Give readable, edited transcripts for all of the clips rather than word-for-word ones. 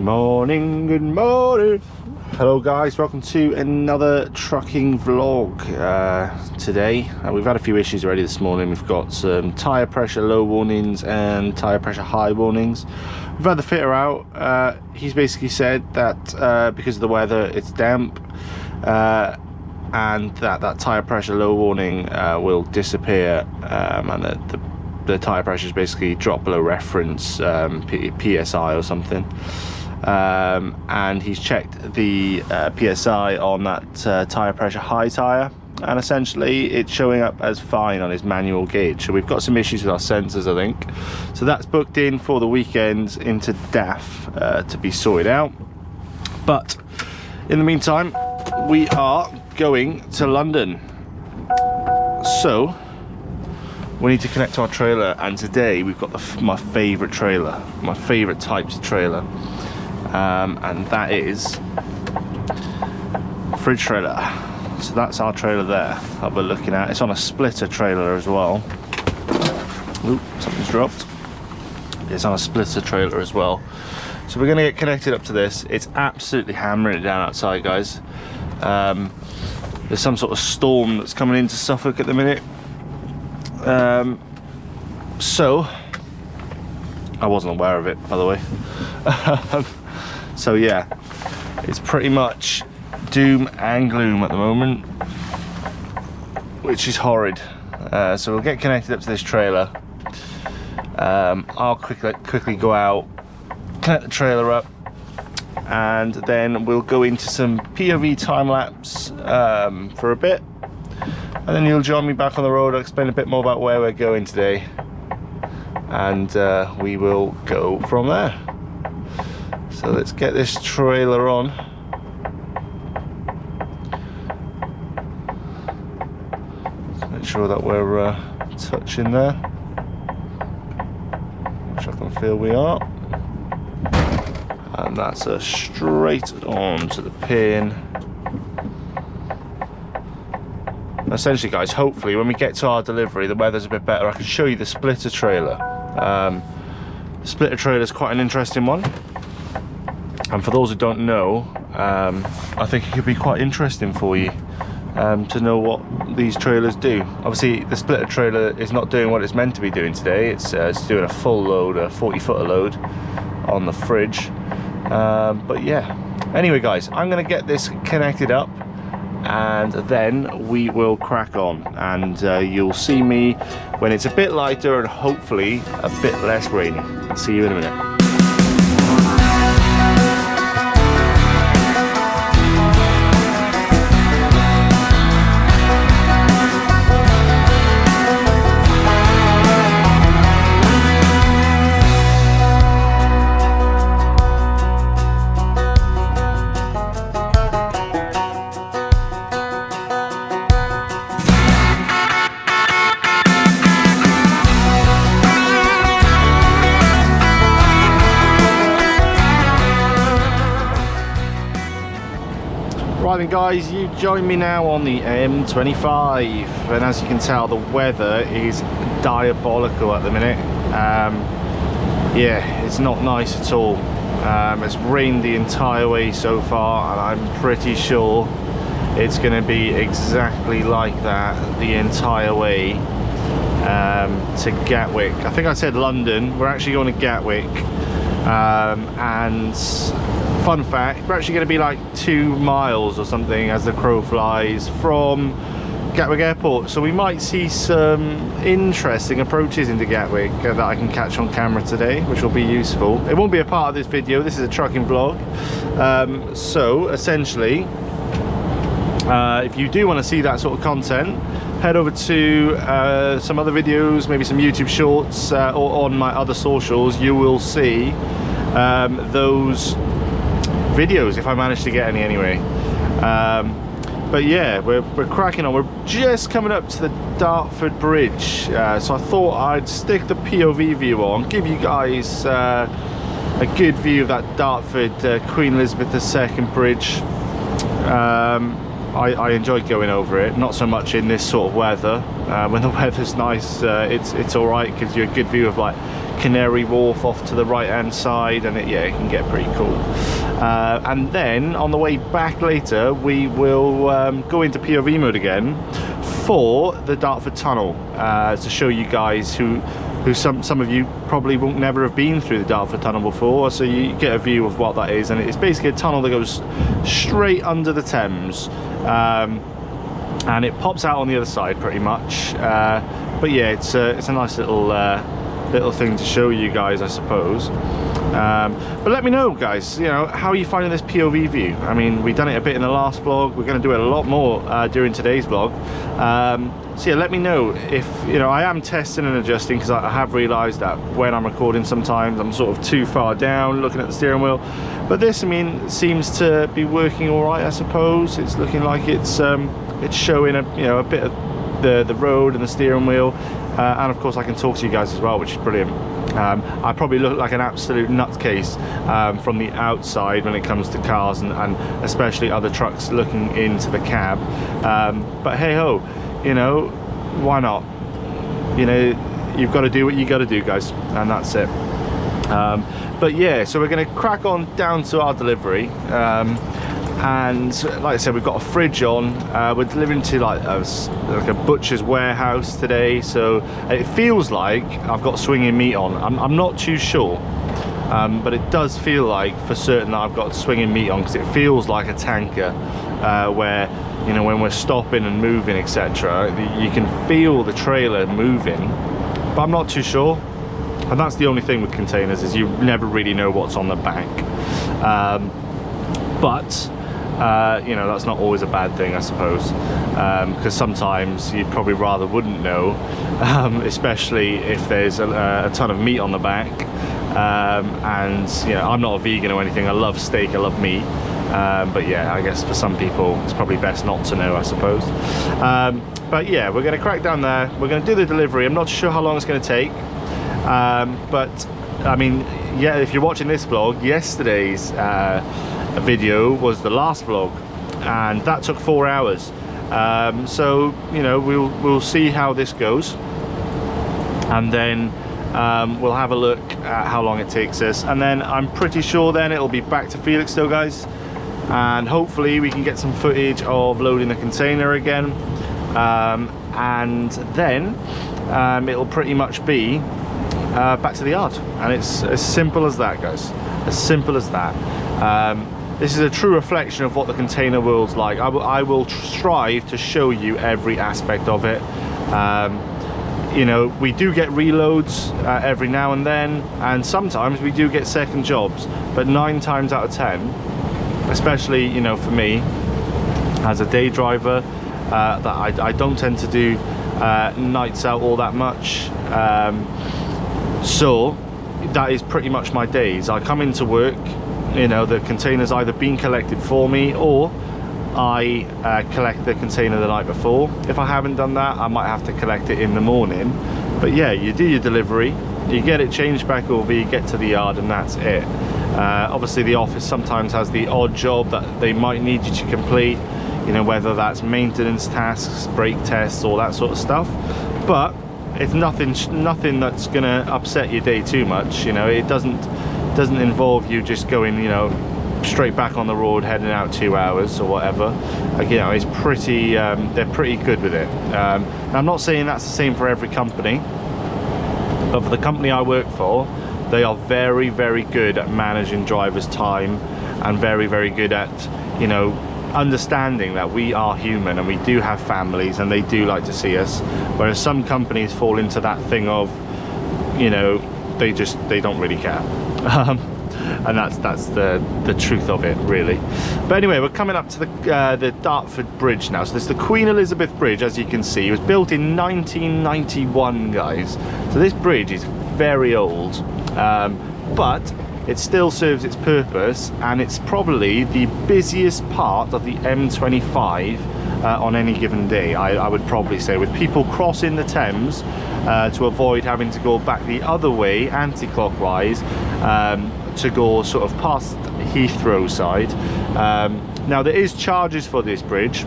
Morning, good morning. Hello guys, welcome to another trucking vlog. Today we've had a few issues already this morning. We've got some tyre pressure low warnings and tyre pressure high warnings. We've had the fitter out. He's basically said that because of the weather it's damp, and that tyre pressure low warning will disappear, and the tyre pressure is basically drop below reference, PSI or something. And he's checked the PSI on that tyre pressure high tyre, and essentially it's showing up as fine on his manual gauge. So we've got some issues with our sensors, I think. So that's booked in for the weekend into DAF to be sorted out. But in the meantime, we are going to London. So we need to connect to our trailer, and today we've got my favourite trailer, my favourite types of trailer. And that is fridge trailer. So that's our trailer there that we're looking at. It's on a splitter trailer as well. Oop, something's dropped. It's on a splitter trailer as well. So we're going to get connected up to this. It's absolutely hammering it down outside, guys. There's some sort of storm that's coming into Suffolk at the minute. So I wasn't aware of it, by the way. So yeah, it's pretty much doom and gloom at the moment, which is horrid. So we'll get connected up to this trailer. I'll quickly go out, connect the trailer up, and then we'll go into some POV time lapse for a bit, and then you'll join me back on the road. I'll explain a bit more about where we're going today, and we will go from there. So let's get this trailer on. Let's make sure that we're touching there, which I can feel we are. And that's a straight on to the pin. Essentially, guys, hopefully when we get to our delivery, the weather's a bit better. I can show you the splitter trailer. The splitter trailer is quite an interesting one. And for those who don't know, I think it could be quite interesting for you to know what these trailers do. Obviously, the splitter trailer is not doing what it's meant to be doing today. It's doing a full load, a 40-footer load on the fridge. But yeah, anyway guys, I'm going to get this connected up, and then we will crack on, and you'll see me when it's a bit lighter and hopefully a bit less rainy. I'll see you in a minute. Right then guys, you join me now on the M25, and as you can tell, the weather is diabolical at the minute. Yeah, it's not nice at all. It's rained the entire way so far, and I'm pretty sure it's going to be exactly like that the entire way to Gatwick. I think I said London, we're actually going to Gatwick, and fun fact, we're actually going to be like 2 miles or something as the crow flies from Gatwick Airport. So we might see some interesting approaches into Gatwick that I can catch on camera today, which will be useful. It won't be a part of this video, this is a trucking vlog. So essentially, if you do want to see that sort of content, head over to some other videos, maybe some YouTube shorts, or on my other socials. You will see those videos if I manage to get any anyway. But yeah, we're cracking on. We're just coming up to the Dartford Bridge, so I thought I'd stick the POV view on, give you guys a good view of that Dartford Queen Elizabeth II Bridge. I enjoyed going over it, not so much in this sort of weather. When the weather's nice, it's all right, gives you a good view of like Canary Wharf off to the right hand side, and yeah, it can get pretty cool. And then on the way back later, we will go into POV mode again for the Dartford Tunnel, to show you guys who some of you probably won't never have been through the Dartford Tunnel before, so you get a view of what that is. And it's basically a tunnel that goes straight under the Thames, and it pops out on the other side pretty much. But yeah, it's a nice little thing to show you guys, I suppose. But let me know, guys, you know, how are you finding this POV view? I mean, we've done it a bit in the last vlog, we're going to do it a lot more during today's vlog. So yeah, let me know if, you know, I am testing and adjusting, because I have realized that when I'm recording sometimes I'm sort of too far down looking at the steering wheel. But this, I mean, seems to be working all right, I suppose. It's looking like it's showing a bit of the road and the steering wheel, and of course I can talk to you guys as well, which is brilliant. I probably look like an absolute nutcase from the outside when it comes to cars, and especially other trucks looking into the cab, but hey ho, you know, why not? You know, you've got to do what you got to do, guys, and that's it. But yeah, so we're going to crack on down to our delivery, and like I said, we've got a fridge on. We're delivering to like a butcher's warehouse today, so it feels like I've got swinging meat on. I'm not too sure, but it does feel like for certain that I've got swinging meat on, because it feels like a tanker, where, you know, when we're stopping and moving, etc., you can feel the trailer moving, but I'm not too sure. And that's the only thing with containers, is you never really know what's on the back. But you know, that's not always a bad thing, I suppose, because sometimes you'd probably rather wouldn't know, especially if there's a ton of meat on the back. And you know, I'm not a vegan or anything, I love steak, I love meat, but yeah, I guess for some people it's probably best not to know, I suppose. But yeah, we're going to crack down there, we're going to do the delivery. I'm not sure how long it's going to take, but I mean, yeah, if you're watching this vlog, yesterday's video was the last vlog, and that took 4 hours. So you know, we'll see how this goes, and then we'll have a look at how long it takes us, and then I'm pretty sure then it'll be back to Felixstowe, guys, and hopefully we can get some footage of loading the container again, and then it'll pretty much be back to the yard, and it's as simple as that, guys, as simple as that. This is a true reflection of what the container world's like. I will strive to show you every aspect of it. You know, we do get reloads every now and then, and sometimes we do get second jobs, but 9 times out of 10, especially, you know, for me as a day driver, that I don't tend to do nights out all that much, so that is pretty much my days. I come into work, you know, the container's either been collected for me, or I collect the container the night before. If I haven't done that, I might have to collect it in the morning. But yeah, you do your delivery, you get it changed back over, you get to the yard, and that's it. Obviously the office sometimes has the odd job that they might need you to complete, you know, whether that's maintenance tasks, brake tests, all that sort of stuff, but it's nothing that's gonna upset your day too much. You know, it doesn't involve you just going, you know, straight back on the road, heading out 2 hours or whatever. Like, you know, it's pretty they're pretty good with it. Now, I'm not saying that's the same for every company, but for the company I work for, they are very, very good at managing drivers' time, and very, very good at, you know, understanding that we are human and we do have families and they do like to see us, whereas some companies fall into that thing of, you know, they don't really care. And that's the truth of it, really. But anyway, we're coming up to the Dartford Bridge now. So this is the Queen Elizabeth Bridge, as you can see. It was built in 1991, guys. So this bridge is very old, but it still serves its purpose, and it's probably the busiest part of the M25 on any given day, I would probably say, with people crossing the Thames to avoid having to go back the other way, anti-clockwise, to go sort of past Heathrow side. Now there is charges for this bridge,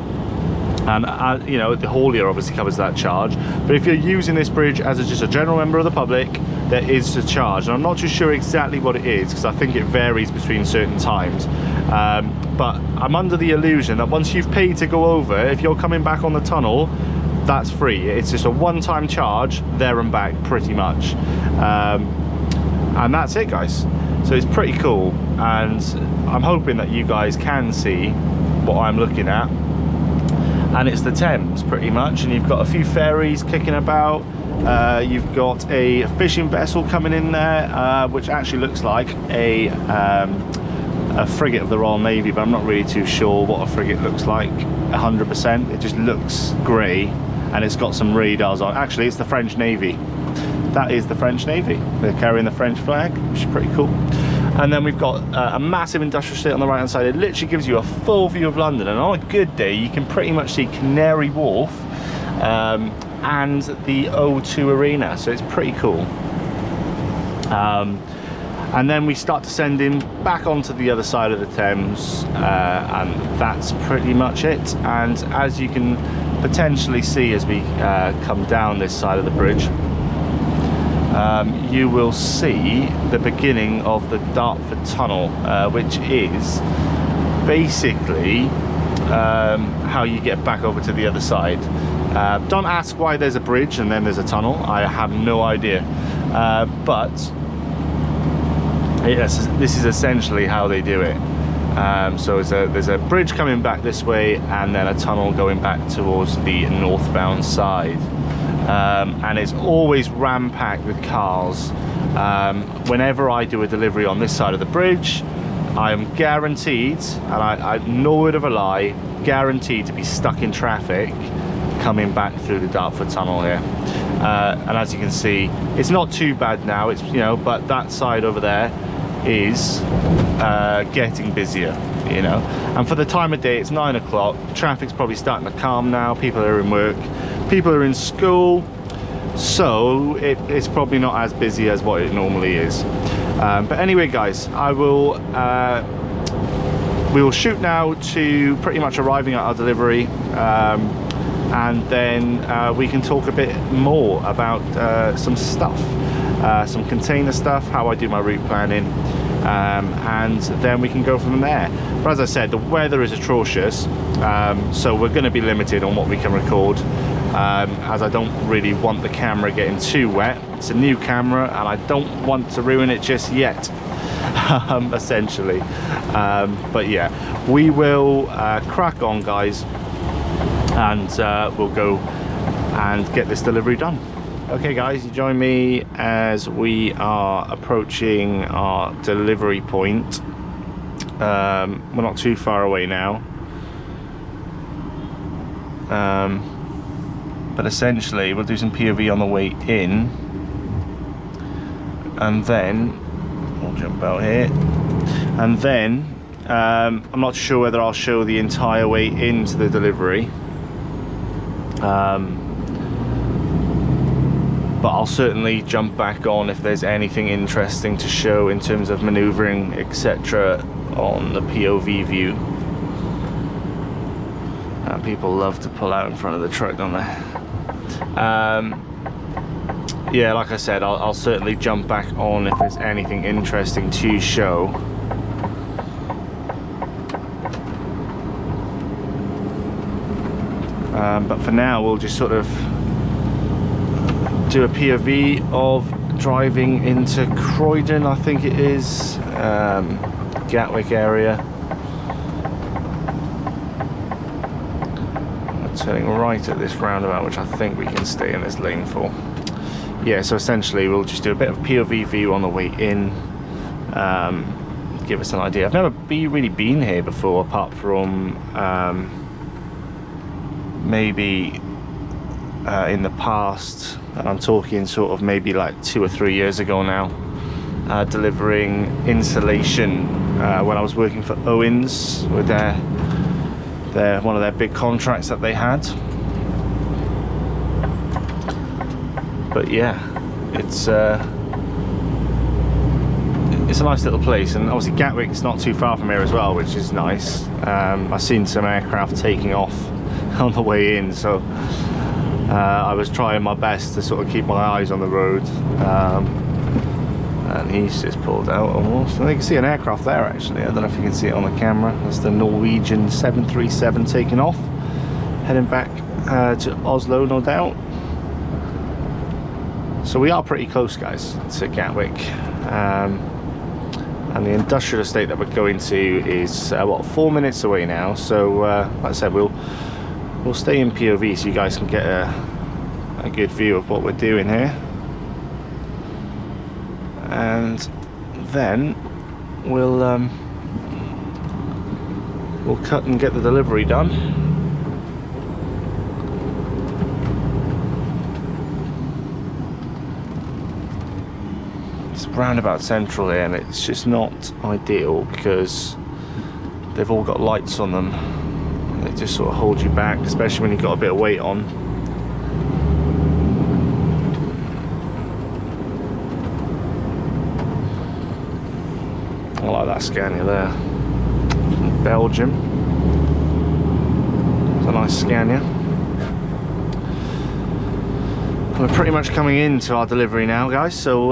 And you know, the haulier obviously covers that charge, but if you're using this bridge as just a general member of the public, there is a charge, and I'm not too sure exactly what it is because I think it varies between certain times, but I'm under the illusion that once you've paid to go over, if you're coming back on the tunnel, that's free. It's just a one-time charge there and back pretty much, and that's it, guys. So it's pretty cool, and I'm hoping that you guys can see what I'm looking at. And it's the Thames pretty much, and you've got a few ferries kicking about. You've got a fishing vessel coming in there, which actually looks like a frigate of the Royal Navy, but I'm not really too sure what a frigate looks like 100%. It just looks grey, and it's got some radars on. Actually, it's the French Navy. That is the French Navy. They're carrying the French flag, which is pretty cool. And then we've got a massive industrial estate on the right hand side. It literally gives you a full view of London, and on a good day you can pretty much see Canary Wharf and the O2 Arena, so it's pretty cool. And then we start descending back onto the other side of the Thames, and that's pretty much it. And as you can potentially see as we come down this side of the bridge, you will see the beginning of the Dartford Tunnel, which is basically how you get back over to the other side. Don't ask why there's a bridge and then there's a tunnel. I have no idea, but yes, this is essentially how they do it. So there's a bridge coming back this way, and then a tunnel going back towards the northbound side. And it's always ram-packed with cars. Whenever I do a delivery on this side of the bridge, I am guaranteed, and I no word of a lie, guaranteed to be stuck in traffic coming back through the Dartford Tunnel here. And as you can see, it's not too bad now. It's, you know, but that side over there is getting busier, you know. And for the time of day, it's 9 o'clock. Traffic's probably starting to calm now. People are in work. People are in school, so it's probably not as busy as what it normally is. But anyway, guys, we will shoot now to pretty much arriving at our delivery, and then we can talk a bit more about some stuff, some container stuff, how I do my route planning, and then we can go from there. But as I said, the weather is atrocious, so we're going to be limited on what we can record. As I don't really want the camera getting too wet. It's a new camera and I don't want to ruin it just yet, essentially. But yeah, we will crack on, guys, and we'll go and get this delivery done. Okay, guys, you join me as we are approaching our delivery point. We're not too far away now. But essentially we'll do some POV on the way in, and then we'll jump out here, and then I'm not sure whether I'll show the entire way into the delivery, but I'll certainly jump back on if there's anything interesting to show in terms of maneuvering, etc. on the POV view. People love to pull out in front of the truck, don't they? Yeah, like I said, I'll certainly jump back on if there's anything interesting to show. But for now, we'll just sort of do a POV of driving into Croydon, I think it is, Gatwick area. Turning right at this roundabout, which I think we can stay in this lane for. Yeah, so essentially we'll just do a bit of POV view on the way in, give us an idea. I've never really been here before, apart from maybe in the past, and I'm talking sort of maybe like 2 or 3 years ago now, delivering insulation when I was working for Owens with one of their big contracts that they had. But yeah, it's a nice little place, and obviously Gatwick's not too far from here as well, which is nice. I've seen some aircraft taking off on the way in, so I was trying my best to sort of keep my eyes on the road, and he's just pulled out almost. I think you can see an aircraft there actually. I don't know if you can see it on the camera. That's the Norwegian 737 taking off, heading back to Oslo, no doubt. So we are pretty close, guys, to Gatwick, and the industrial estate that we're going to is what, 4 minutes away now. So like I said, we'll stay in POV so you guys can get a good view of what we're doing here, and then we'll cut and get the delivery done. Roundabout central here, and it's just not ideal because they've all got lights on them and they just sort of hold you back, especially when you've got a bit of weight on. I like that Scania there, from Belgium. It's a nice Scania. We're pretty much coming into our delivery now, guys, so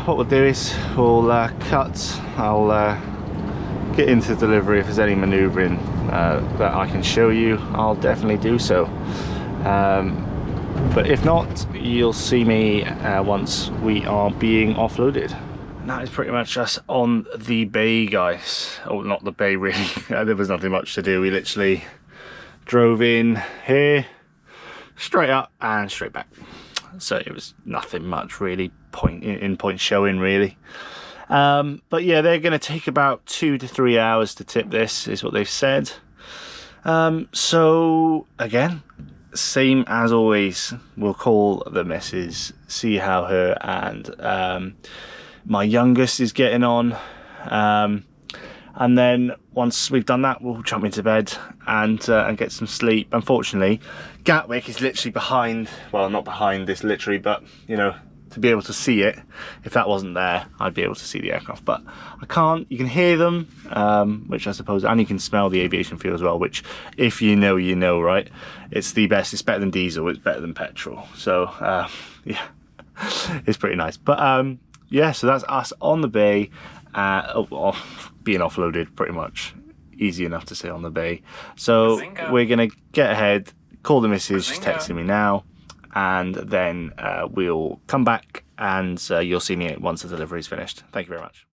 what we'll do is we'll cut. I'll get into delivery. If there's any manoeuvring that I can show you, I'll definitely do so, but if not, you'll see me once we are being offloaded. And that is pretty much us on the bay, guys. Oh, not the bay really. There was nothing much to do. We literally drove in here, straight up and straight back. So it was nothing much really point showing really, but yeah, they're going to take about 2 to 3 hours to tip. This is what they've said. So again, same as always, we'll call the missus, see how her and my youngest is getting on, and then once we've done that, we'll jump into bed and get some sleep. Unfortunately, Gatwick is literally behind, well, not behind this literally, but you know, to be able to see it, if that wasn't there, I'd be able to see the aircraft, but I can't. You can hear them, which I suppose, and you can smell the aviation fuel as well, which if you know, you know, right? It's the best. It's better than diesel, it's better than petrol, so yeah, it's pretty nice. But yeah, so that's us on the bay, being offloaded, pretty much easy enough to say on the bay. So we're gonna get ahead, call the missus, she's texting me now, and then we'll come back and you'll see me once the delivery is finished. Thank you very much.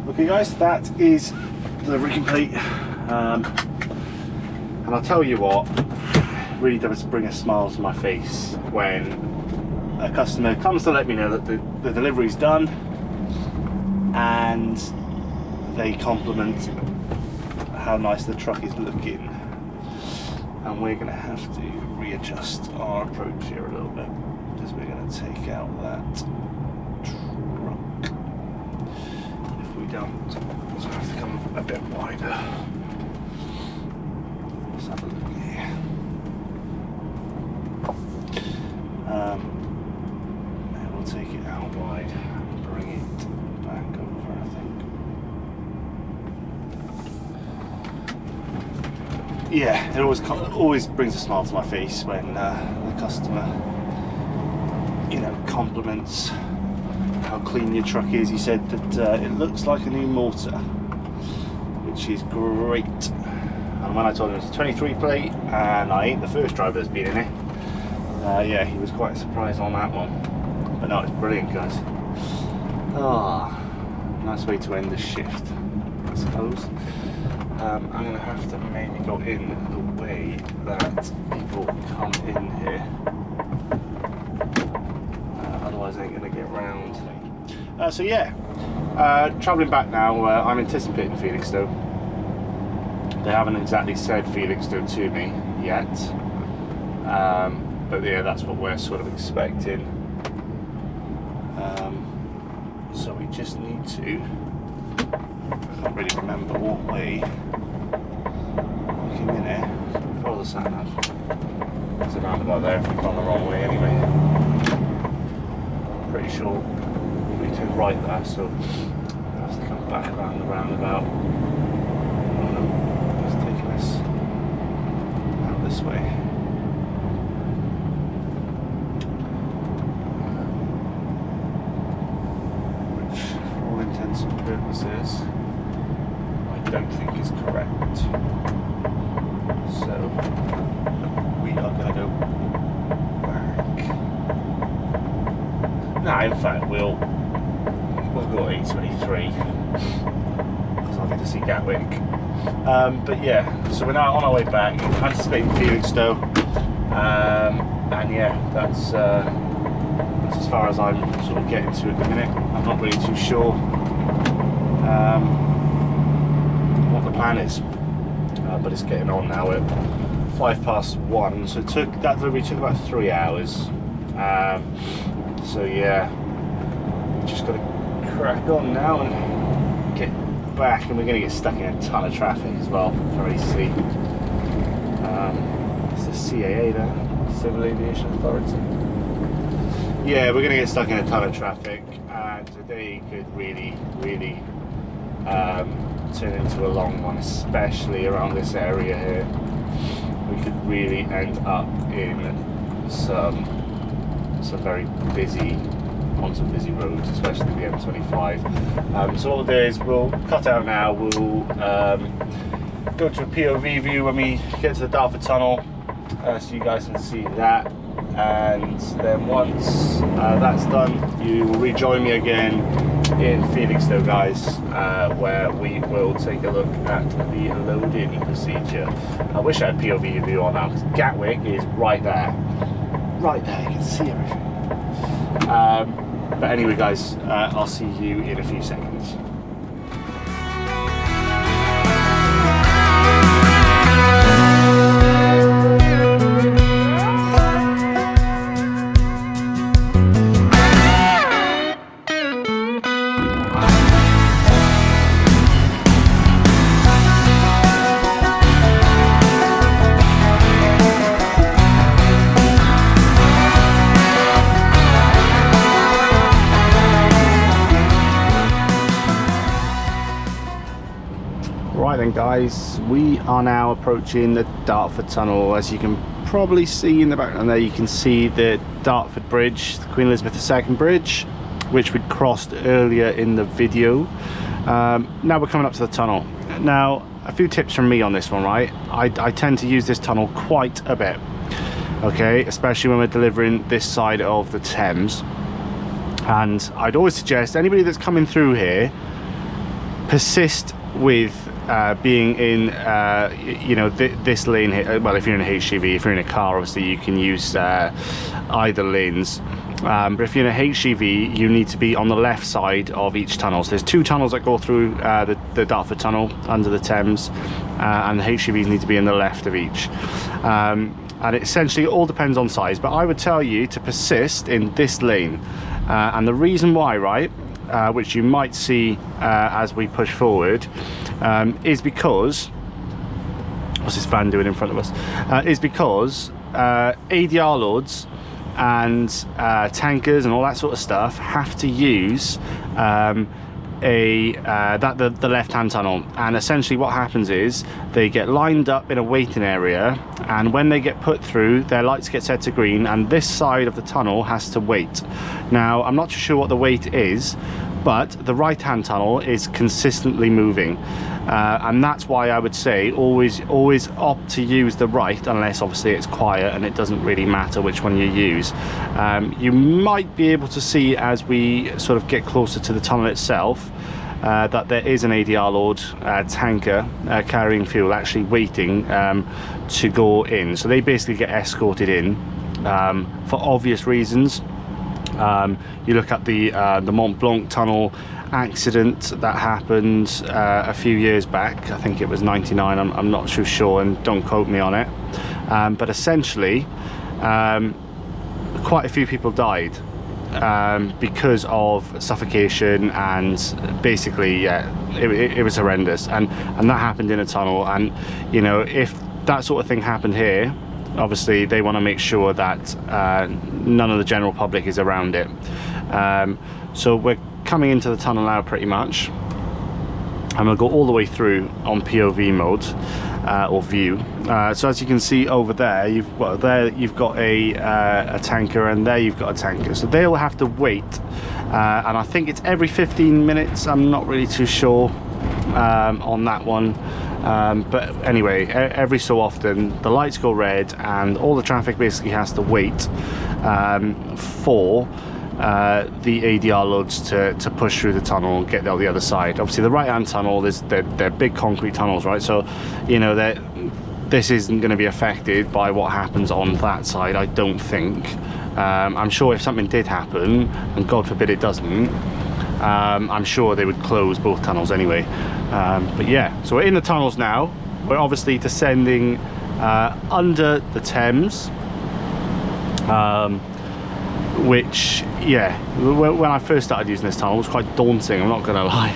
Okay guys, that is delivery complete, and I'll tell you what, it really does bring a smile to my face when a customer comes to let me know that the delivery's done, and they compliment how nice the truck is looking. And we're going to have to readjust our approach here a little bit, because we're going to take out that truck. If we don't, we'll have to come a bit wider. Let's have a look here. We'll take it out wide and bring it back over, I think. Yeah, it always brings a smile to my face when the customer, you know, compliments how clean your truck is. He said that it looks like a new motor, which is great. And when I told him it's a 23 plate and I ain't the first driver that's been in it, yeah, he was quite surprised on that one. But no, it's brilliant, guys. Ah, nice way to end the shift, I suppose. I'm going to have to maybe go in the way that people come in here, otherwise I ain't going to get round. So yeah, travelling back now, I'm anticipating Felixstowe. They haven't exactly said Felixstowe to me yet, but yeah, that's what we're sort of expecting. So we just need to, I can't really remember what way we came in here. So we follow the sat nav. There's a roundabout there if we've gone the wrong way anyway. Pretty sure we took right there, so we'll have to come back around the roundabout. this way. Which, for all intents and purposes, I don't think is correct. So we are going to go back. Nah, in fact, we'll go A23 because I'll get to see Gatwick. But yeah, so we're now on our way back, anticipating Felixstowe, and yeah, that's as far as I'm sort of getting to at the minute. I'm not really too sure what the plan is, but it's getting on now at 1:05, so that delivery took about 3 hours. So yeah, just got to crack on now and get back, and we're going to get stuck in a ton of traffic as well. Already see. It's the CAA there, Civil Aviation Authority. Yeah, we're going to get stuck in a ton of traffic, and today could really turn into a long one, especially around this area here. We could really end up in some very busy, on some busy roads, especially the M25. So what we'll do is we'll cut out now. We'll go to a POV view when we get to the Dartford Tunnel, so you guys can see that. And then once that's done, you will rejoin me again in Felixstowe, guys, where we will take a look at the loading procedure. I wish I had POV view on now, because Gatwick is right there. Right there, you can see everything. But anyway, guys, I'll see you in a few seconds. Right then, guys, we are now approaching the Dartford Tunnel. As you can probably see in the background there, you can see the Dartford Bridge, the Queen Elizabeth II Bridge, which we crossed earlier in the video. Now we're coming up to the tunnel. Now, a few tips from me on this one, right? I tend to use this tunnel quite a bit, okay, especially when we're delivering this side of the Thames. And I'd always suggest anybody that's coming through here, persist with being in you know, this lane here. Well, if you're in a HGV, if you're in a car, obviously you can use either lanes, but if you're in a HGV, you need to be on the left side of each tunnel. So there's two tunnels that go through the Dartford Tunnel under the Thames, and the HGVs need to be in the left of each. And it essentially all depends on size, but I would tell you to persist in this lane, and the reason why, right, which you might see as we push forward, is because, what's this van doing in front of us, is because ADR loads and tankers and all that sort of stuff have to use the left-hand tunnel, and essentially what happens is they get lined up in a waiting area, and when they get put through, their lights get set to green, and this side of the tunnel has to wait. Now, I'm not too sure what the wait is, but the right-hand tunnel is consistently moving, and that's why I would say always opt to use the right, unless obviously it's quiet and it doesn't really matter which one you use. You might be able to see as we sort of get closer to the tunnel itself that there is an ADR load tanker carrying fuel actually waiting to go in. So they basically get escorted in for obvious reasons. You look at the Mont Blanc tunnel accident that happened a few years back. I think it was 99, I'm not too sure, and don't quote me on it, but essentially quite a few people died because of suffocation, and basically, yeah, it was horrendous, and that happened in a tunnel. And you know, if that sort of thing happened here, obviously they want to make sure that none of the general public is around it. So we're coming into the tunnel now pretty much, and we'll go all the way through on POV mode or view. So as you can see over there, you've got a tanker, and there you've got a tanker. So they'll have to wait, and I think it's every 15 minutes. I'm not really too sure on that one. But anyway, every so often the lights go red, and all the traffic basically has to wait for the ADR loads to push through the tunnel and get out the other side. Obviously the right hand tunnel, they're big concrete tunnels, right? So you know that this isn't going to be affected by what happens on that side, I don't think. I'm sure if something did happen, and God forbid it doesn't, I'm sure they would close both tunnels anyway. But yeah, so we're in the tunnels now. We're obviously descending under the Thames, which, yeah, when I first started using this tunnel, it was quite daunting, I'm not gonna lie,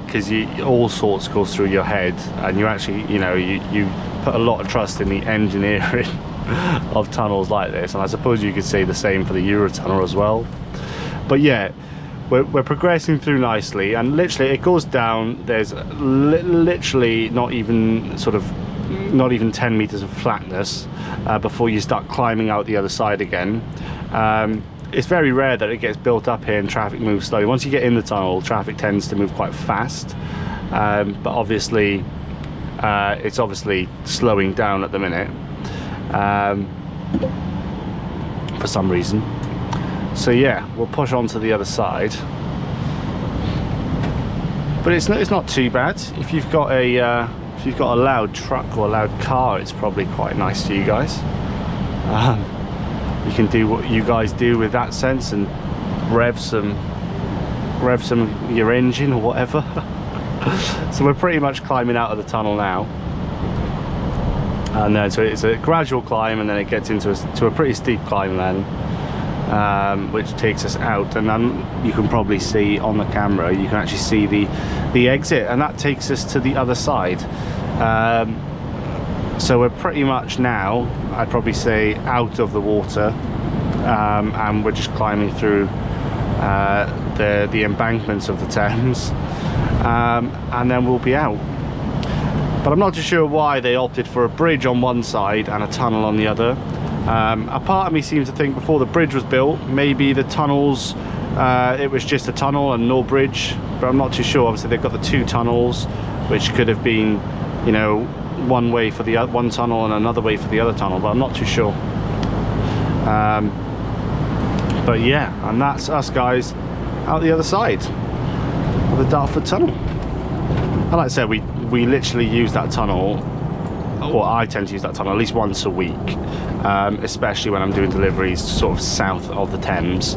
because all sorts goes through your head, and you actually, you know, you put a lot of trust in the engineering of tunnels like this, and I suppose you could say the same for the Eurotunnel as well. But yeah, we're progressing through nicely, and literally it goes down. There's literally not even 10 meters of flatness before you start climbing out the other side again. It's very rare that it gets built up here and traffic moves slowly. Once you get in the tunnel, traffic tends to move quite fast, but obviously it's obviously slowing down at the minute for some reason. So yeah, we'll push on to the other side, but it's not too bad. If you've got a loud truck or a loud car, it's probably quite nice for you guys. You can do what you guys do with that sense and rev some your engine or whatever. So we're pretty much climbing out of the tunnel now, and then so it's a gradual climb, and then it gets into a pretty steep climb then, which takes us out, and then you can probably see on the camera, you can actually see the exit, and that takes us to the other side. So we're pretty much now, I'd probably say, out of the water, and we're just climbing through the embankments of the Thames, and then we'll be out. But I'm not too sure why they opted for a bridge on one side and a tunnel on the other. A part of me seems to think before the bridge was built, maybe the tunnels, it was just a tunnel and no bridge, but I'm not too sure. Obviously they've got the two tunnels, which could have been, you know, one way for the one tunnel and another way for the other tunnel, but I'm not too sure. But yeah, and that's us guys out the other side of the Dartford Tunnel. And like I said, we literally use that tunnel, or I tend to use that tunnel at least once a week, especially when I'm doing deliveries sort of south of the Thames.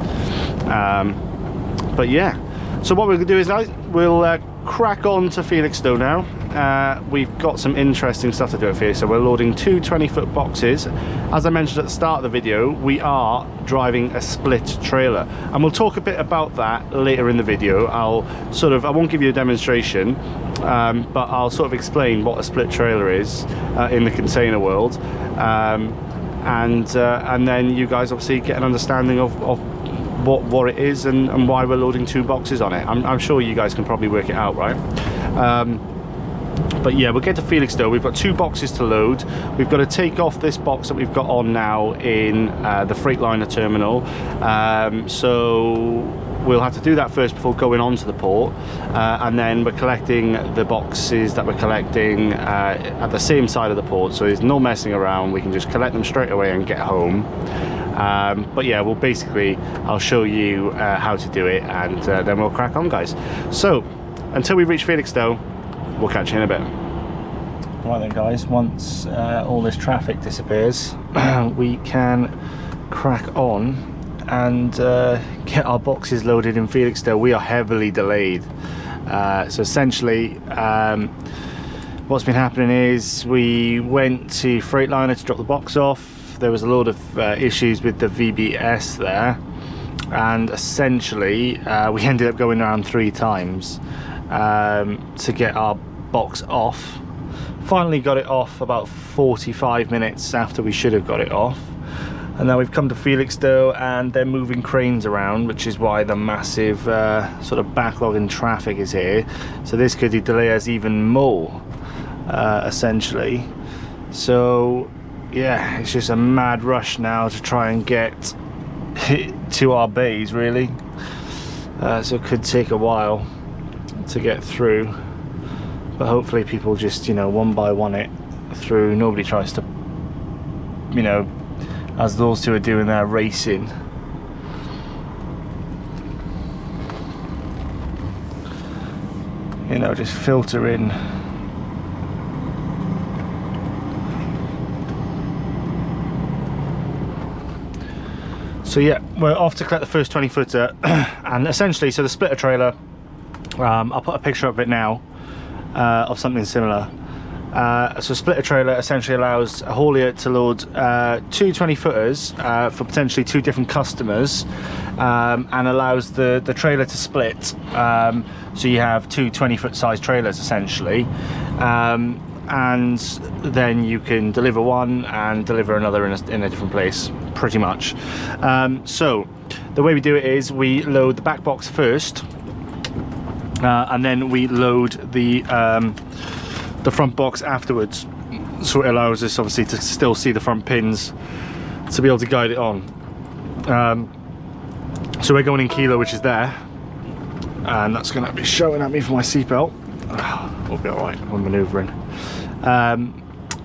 But yeah, so what we're going to do is we'll crack on to Felixstowe now. We've got some interesting stuff to do at Felixstowe. We're loading two 20-foot boxes. As I mentioned at the start of the video, we are driving a split trailer, and we'll talk a bit about that later in the video. I won't give you a demonstration, but I'll sort of explain what a split trailer is in the container world, and then you guys obviously get an understanding of what it is and why we're loading two boxes on it. I'm sure you guys can probably work it out, right? But yeah, we'll get to Felixstowe. We've got two boxes to load. We've got to take off this box that we've got on now in the Freightliner terminal, so we'll have to do that first before going on to the port, and then we're collecting the boxes that we're collecting at the same side of the port, so there's no messing around. We can just collect them straight away and get home. But yeah, I'll show you how to do it, and then we'll crack on, guys. So until we reach Felixstowe, we'll catch you in a bit. Right then guys, once all this traffic disappears, we can crack on and get our boxes loaded in Felixstowe. We are heavily delayed, so essentially what's been happening is we went to Freightliner to drop the box off. There was a load of issues with the VBS there, and essentially we ended up going around 3 times to get our box off. Finally got it off about 45 minutes after we should have got it off, And now we've come to Felixstowe and they're moving cranes around, which is why the massive sort of backlog in traffic is here. So this could delay us even more, essentially. So yeah, it's just a mad rush now to try and get to our bays, really. So it could take a while to get through, but hopefully people just, you know, one by one it through. Nobody tries to, you know, as those two are doing their racing. You know, just filter in. So yeah, we're off to collect the first 20 footer and essentially, so the splitter trailer, I'll put a picture of it now, of something similar. So splitter trailer essentially allows a haulier to load two 20 footers for potentially two different customers, and allows the trailer to split, so you have two 20-foot size trailers essentially, and then you can deliver one and deliver another in a different place, pretty much. So the way we do it is we load the back box first, and then we load the front box afterwards, so it allows us obviously to still see the front pins to be able to guide it on. So we're going in kilo, which is there, and that's going to be showing at me for my seatbelt. We'll be alright, we're manoeuvring.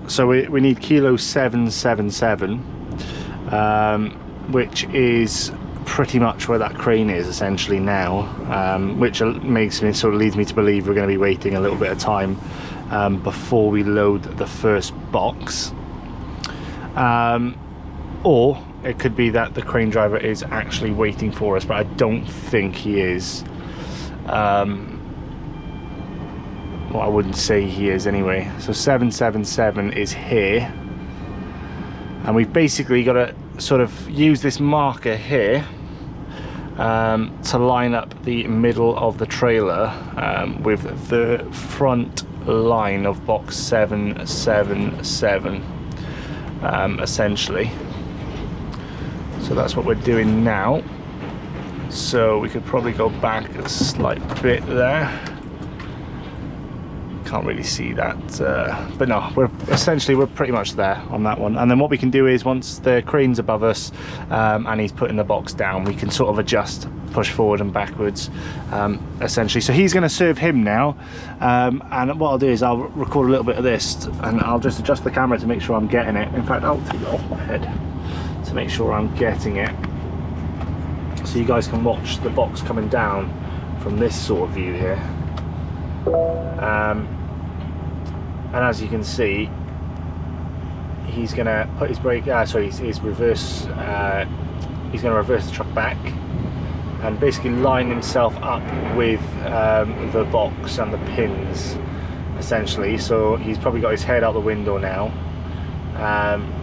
So we need kilo 777, which is pretty much where that crane is essentially now, which makes me, sort of leads me to believe we're going to be waiting a little bit of time before we load the first box, or it could be that the crane driver is actually waiting for us, but I don't think he is. Well, I wouldn't say he is anyway. So 777 is here, and we've basically got to sort of use this marker here to line up the middle of the trailer with the front line of box 777, essentially. So that's what we're doing now. So we could probably go back a slight bit there. Can't really see that, but no, we're pretty much there on that one. And then what we can do is, once the crane's above us and he's putting the box down, we can sort of adjust, push forward and backwards, essentially. So he's going to serve him now, and what I'll do is I'll record a little bit of this and I'll just adjust the camera to make sure I'm getting it. In fact, I'll take it off my head to make sure I'm getting it, so you guys can watch the box coming down from this sort of view here. And as you can see, he's going to put his brake, his reverse, he's going to reverse the truck back and basically line himself up with the box and the pins, essentially. So he's probably got his head out the window now,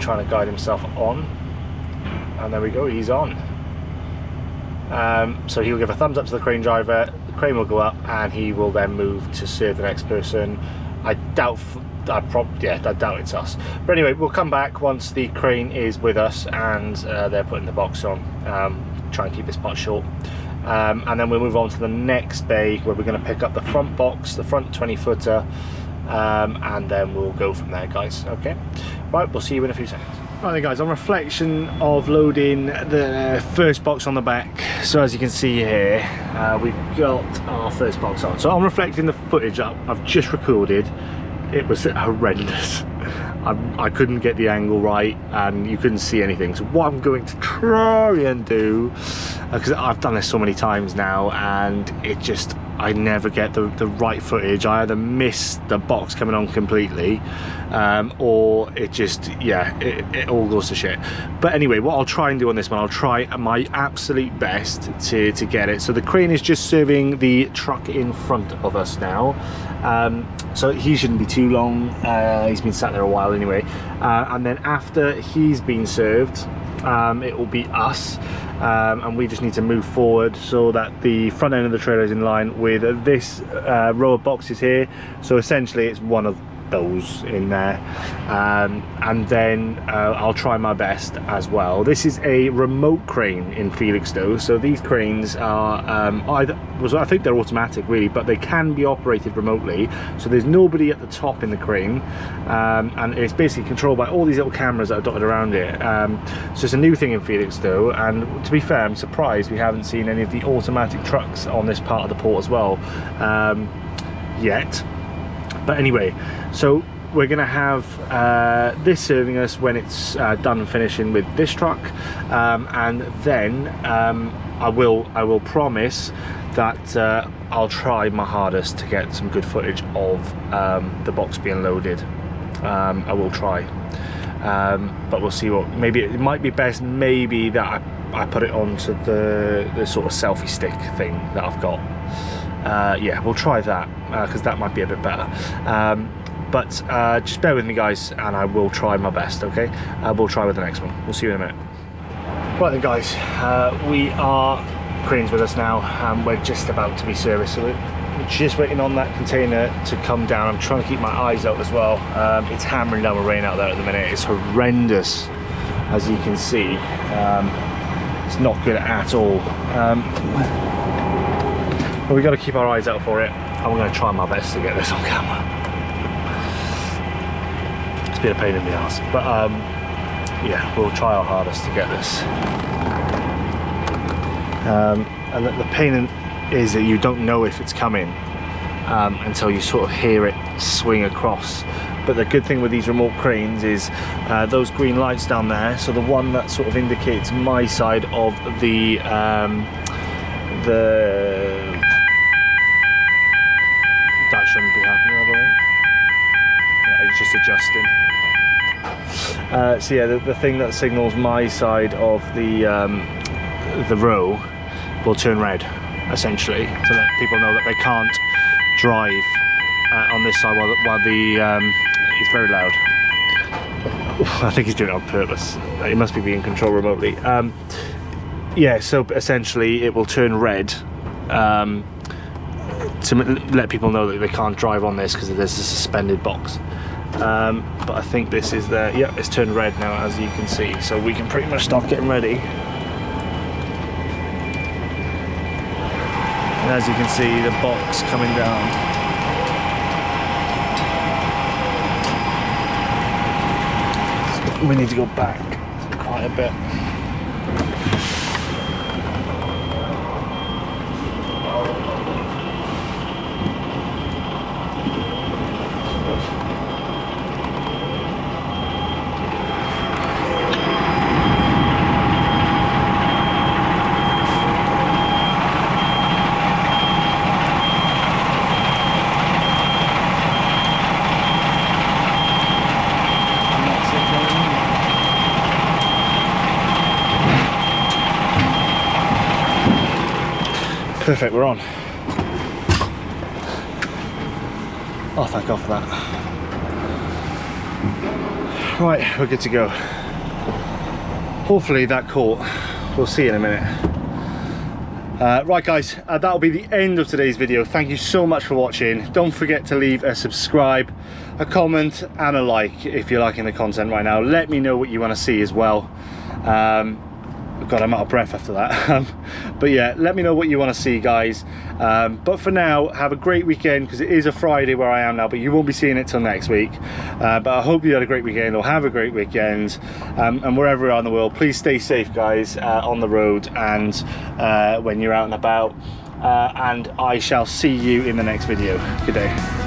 trying to guide himself on, and there we go, he's on. So he'll give a thumbs up to the crane driver, the crane will go up, and he will then move to serve the next person. I doubt it's us. But anyway, we'll come back once the crane is with us and they're putting the box on. Try and keep this part short. And then we'll move on to the next bay, where we're going to pick up the front box, the front 20 footer, and then we'll go from there, guys. Okay, right, we'll see you in a few seconds. Right guys, on reflection of loading the first box on the back, so as you can see here, we've got our first box on. So I'm reflecting the footage I've just recorded. It was horrendous. I couldn't get the angle right and you couldn't see anything. So what I'm going to try and do, because I've done this so many times now and it just, I never get the right footage. I either miss the box coming on completely, or it just, yeah, it all goes to shit. But anyway, what I'll try and do on this one, I'll try my absolute best to get it. So the crane is just serving the truck in front of us now. So he shouldn't be too long. He's been sat there a while anyway. And then after he's been served, it will be us. And we just need to move forward so that the front end of the trailer is in line with this row of boxes here. So essentially it's one of those in there, and then I'll try my best as well. This is a remote crane in Felixstowe, so these cranes are I think they're automatic really, but they can be operated remotely, so there's nobody at the top in the crane, and it's basically controlled by all these little cameras that are dotted around it. So it's a new thing in Felixstowe, and to be fair, I'm surprised we haven't seen any of the automatic trucks on this part of the port as well yet. But anyway, so we're gonna have this serving us when it's done finishing with this truck, and then I will promise that I'll try my hardest to get some good footage of the box being loaded. I will try, but we'll see what. Maybe it might be best maybe that I put it onto the sort of selfie stick thing that I've got. Yeah, we'll try that because that might be a bit better. But just bear with me guys, and I will try my best. Okay, we'll try with the next one. We'll see you in a minute. Right then guys, we are cranes with us now, and we're just about to be serviced, so we're just waiting on that container to come down. I'm trying to keep my eyes out as well. It's hammering down with rain out there at the minute. It's horrendous, as you can see. It's not good at all. But we've got to keep our eyes out for it. I'm going to try my best to get this on camera. It's been a pain in the ass, but yeah, we'll try our hardest to get this. And the pain is that you don't know if it's coming until you sort of hear it swing across. But the good thing with these remote cranes is those green lights down there, so the one that sort of indicates my side of the that shouldn't be happening, I don't think. Yeah, it's just adjusting. So yeah, the thing that signals my side of the row will turn red, essentially, to let people know that they can't drive on this side while the it's very loud. I think he's doing it on purpose. He must be being controlled remotely. Yeah, so essentially it will turn red to let people know that they can't drive on this because there's a suspended box. But I think this is the, yep, it's turned red now, as you can see, so we can pretty much start getting ready. And as you can see, the box coming down. We need to go back quite a bit. Perfect, we're on. Oh, thank God for that. Right, we're good to go. Hopefully that caught. We'll see in a minute. Right guys, that'll be the end of today's video. Thank you so much for watching. Don't forget to leave a subscribe, a comment and a like if you're liking the content right now. Let me know what you want to see as well. God, I'm out of breath after that. But yeah, let me know what you want to see, guys. But for now, have a great weekend, because it is a Friday where I am now, but you won't be seeing it till next week. But I hope you had a great weekend, or have a great weekend. And wherever you are in the world, please stay safe, guys, on the road and when you're out and about. And I shall see you in the next video. Good day.